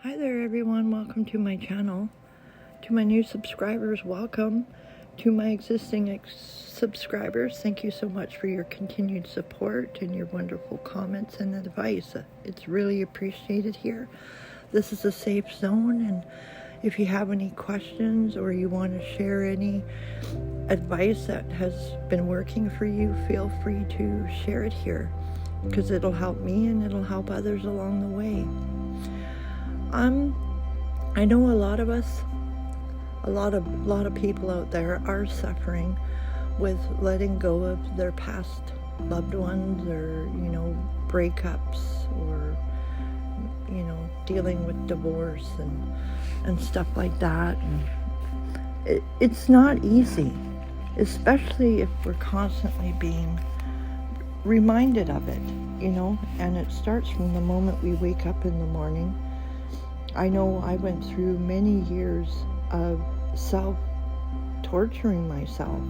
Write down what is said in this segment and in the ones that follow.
Hi there everyone, welcome to my channel. To my new subscribers, welcome. To my existing subscribers, thank you so much for your continued support and your wonderful comments and advice. It's really appreciated here. This is a safe zone, and if you have any questions or you want to share any advice that has been working for you, feel free to share it here, because it'll help me and it'll help others along the way. I know a lot of us, a lot of people out there are suffering with letting go of their past loved ones, or breakups, or dealing with divorce and stuff like that. And it's not easy, especially if we're constantly being reminded of it, and it starts from the moment we wake up in the morning. I know I went through many years of self-torturing myself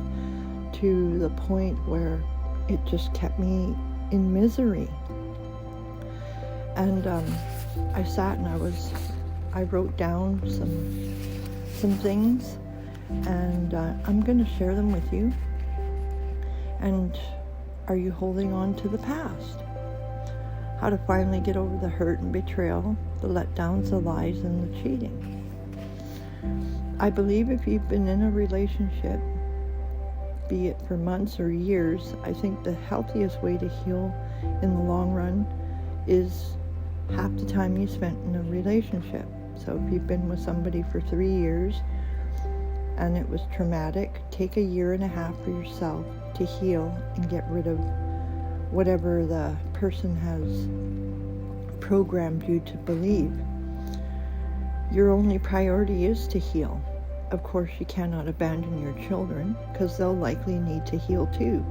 to the point where it just kept me in misery. And I sat and I wrote down some things, and I'm going to share them with you. And are you holding on to the past? How to finally get over the hurt and betrayal, the letdowns, the lies, and the cheating. I believe if you've been in a relationship, be it for months or years, I think the healthiest way to heal in the long run is half the time you spent in a relationship. So if you've been with somebody for 3 years and it was traumatic, take 1.5 years for yourself to heal and get rid of whatever the person has programmed you to believe. Your only priority is to heal. Of course, you cannot abandon your children, because they'll likely need to heal too.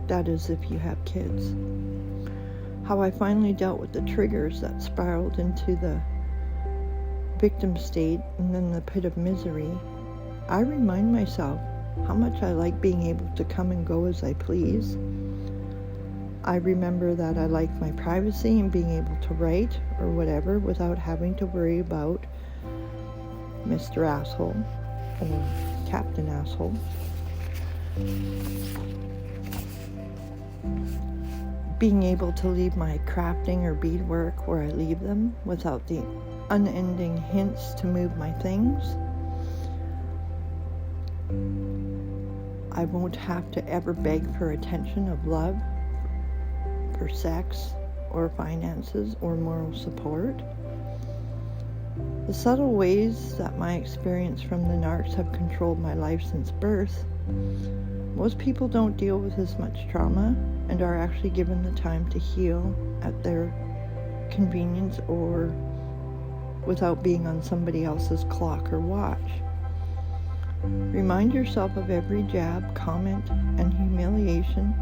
That is, if you have kids. How I finally dealt with the triggers that spiraled into the victim state and then the pit of misery. I remind myself how much I like being able to come and go as I please. I remember that I like my privacy and being able to write or whatever without having to worry about Mr. Asshole or Captain Asshole. Being able to leave my crafting or beadwork where I leave them without the unending hints to move my things. I won't have to ever beg for attention of love, for sex, or finances, or moral support. The subtle ways that my experience from the narcs have controlled my life since birth. Most people don't deal with as much trauma and are actually given the time to heal at their convenience or without being on somebody else's clock or watch. Remind yourself of every jab, comment, and humiliation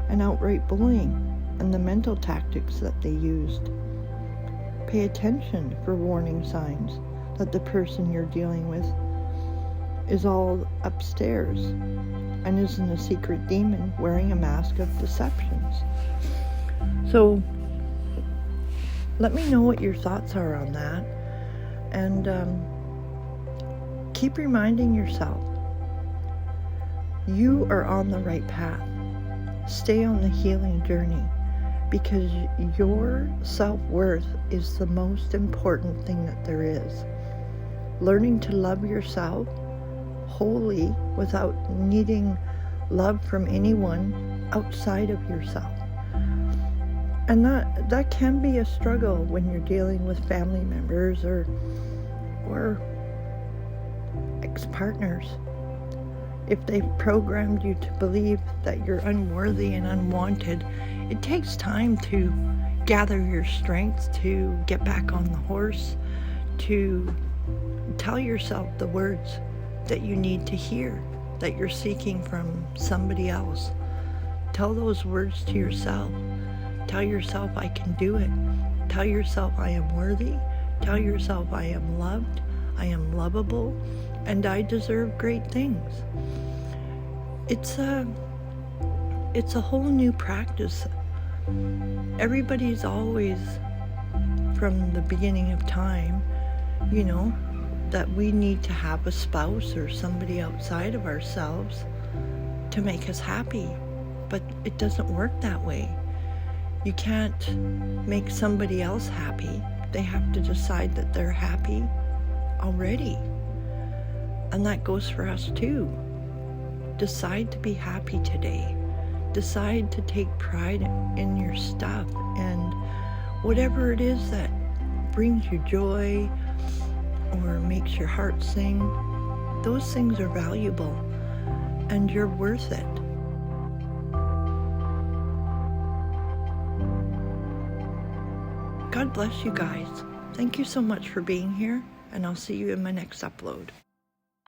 and outright bullying and the mental tactics that they used. Pay attention for warning signs that the person you're dealing with is all upstairs and isn't a secret demon wearing a mask of deceptions. So let me know what your thoughts are on that, and keep reminding yourself you are on the right path. Stay on the healing journey, because your self-worth is the most important thing that there is. Learning to love yourself wholly without needing love from anyone outside of yourself. And that can be a struggle when you're dealing with family members or ex-partners. If they've programmed you to believe that you're unworthy and unwanted, it takes time to gather your strength to get back on the horse, to tell yourself the words that you need to hear, that you're seeking from somebody else. Tell those words to yourself. Tell yourself, I can do it. Tell yourself, I am worthy. Tell yourself, I am loved, I am lovable, and I deserve great things. It's a whole new practice. Everybody's always, from the beginning of time, you know, that we need to have a spouse or somebody outside of ourselves to make us happy. But it doesn't work that way. You can't make somebody else happy. They have to decide that they're happy already. And that goes for us too. Decide to be happy today. Decide to take pride in your stuff, and whatever it is that brings you joy or makes your heart sing, those things are valuable and you're worth it. God bless you guys. Thank you so much for being here, and I'll see you in my next upload.